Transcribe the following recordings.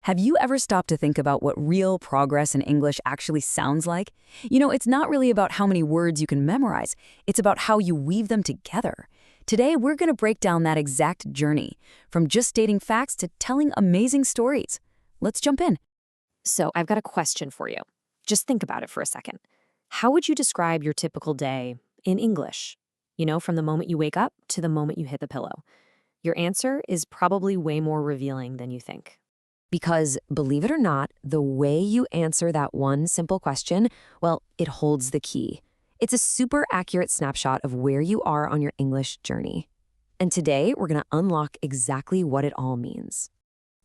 Have you ever stopped to think about what real progress in English actually sounds like? It's not really about how many words you can memorize. It's about how you weave them together. Today, we're going to break down that exact journey, from just stating facts to telling amazing stories. Let's jump in. So I've got a question for you. Just think about it for a second. How would you describe your typical day in English? From the moment you wake up to the moment you hit the pillow. Your answer is probably way more revealing than you think. Because, believe it or not, the way you answer that one simple question, well, it holds the key. It's a super accurate snapshot of where you are on your English journey. And today, we're going to unlock exactly what it all means.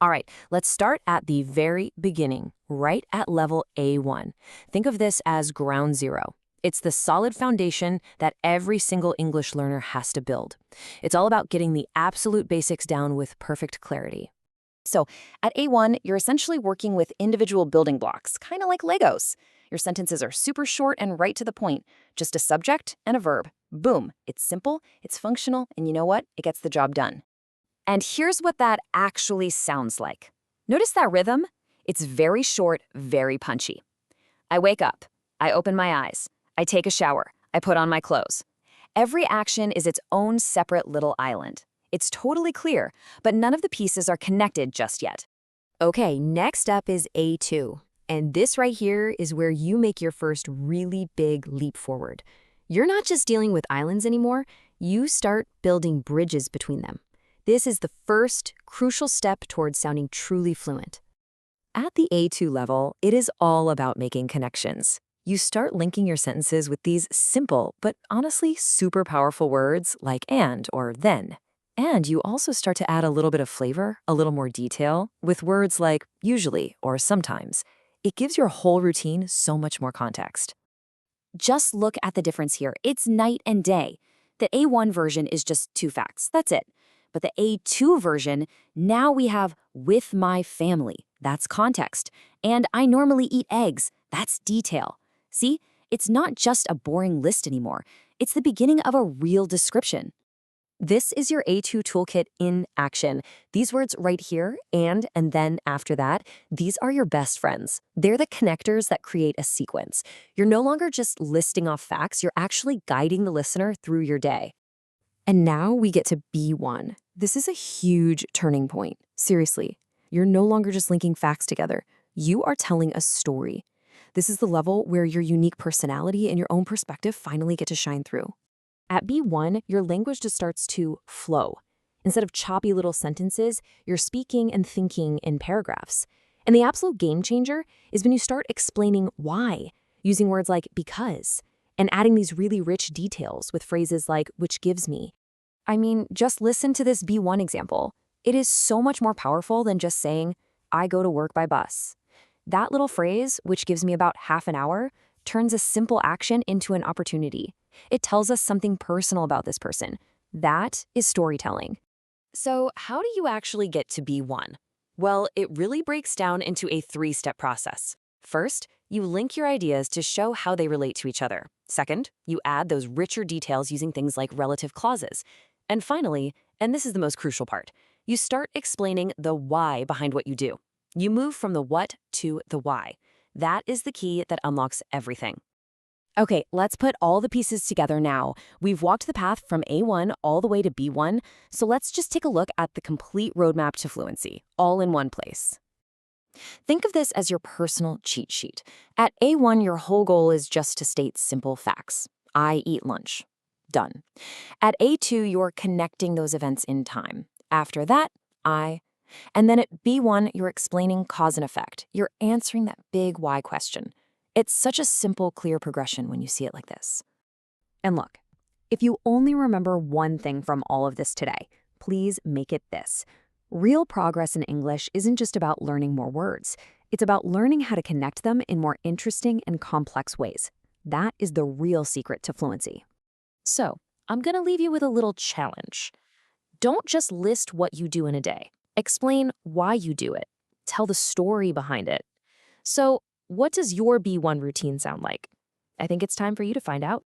All right, let's start at the very beginning, right at level A1. Think of this as ground zero. It's the solid foundation that every single English learner has to build. It's all about getting the absolute basics down with perfect clarity. So at A1, you're essentially working with individual building blocks, kind of like Legos. Your sentences are super short and right to the point, just a subject and a verb. Boom, it's simple, it's functional, and you know what? It gets the job done. And here's what that actually sounds like. Notice that rhythm? It's very short, very punchy. I wake up, I open my eyes, I take a shower, I put on my clothes. Every action is its own separate little island. It's totally clear, but none of the pieces are connected just yet. Okay, next up is A2. And this right here is where you make your first really big leap forward. You're not just dealing with islands anymore, you start building bridges between them. This is the first crucial step towards sounding truly fluent. At the A2 level, it is all about making connections. You start linking your sentences with these simple, but honestly super powerful words like and or then. And you also start to add a little bit of flavor, a little more detail, with words like usually or sometimes. It gives your whole routine so much more context. Just look at the difference here. It's night and day. The A1 version is just two facts. That's it. But the A2 version, now we have with my family. That's context. And I normally eat eggs. That's detail. See, it's not just a boring list anymore. It's the beginning of a real description. This is your A2 toolkit in action. These words right here, and then after that, these are your best friends. They're the connectors that create a sequence. You're no longer just listing off facts, you're actually guiding the listener through your day. And now we get to B1. This is a huge turning point. Seriously, you're no longer just linking facts together. You are telling a story. This is the level where your unique personality and your own perspective finally get to shine through. At B1, your language just starts to flow. Instead of choppy little sentences, you're speaking and thinking in paragraphs. And the absolute game changer is when you start explaining why, using words like because, and adding these really rich details with phrases like which gives me. I mean, just listen to this B1 example. It is so much more powerful than just saying, I go to work by bus. That little phrase, which gives me about half an hour, turns a simple action into an opportunity. It tells us something personal about this person. That is storytelling. So how do you actually get to B1? Well, it really breaks down into a three-step process. First, you link your ideas to show how they relate to each other. Second, you add those richer details using things like relative clauses. And finally, and this is the most crucial part, you start explaining the why behind what you do. You move from the what to the why. That is the key that unlocks everything. Okay, let's put all the pieces together now. We've walked the path from A1 all the way to B1, so let's just take a look at the complete roadmap to fluency, all in one place. Think of this as your personal cheat sheet. At A1, your whole goal is just to state simple facts. I eat lunch. Done. At A2, you're connecting those events in time. After that, and then at B1, you're explaining cause and effect. You're answering that big why question. It's such a simple, clear progression when you see it like this. And look, if you only remember one thing from all of this today, please make it this. Real progress in English isn't just about learning more words. It's about learning how to connect them in more interesting and complex ways. That is the real secret to fluency. So, I'm going to leave you with a little challenge. Don't just list what you do in a day. Explain why you do it. Tell the story behind it. So, what does your B1 routine sound like? I think it's time for you to find out.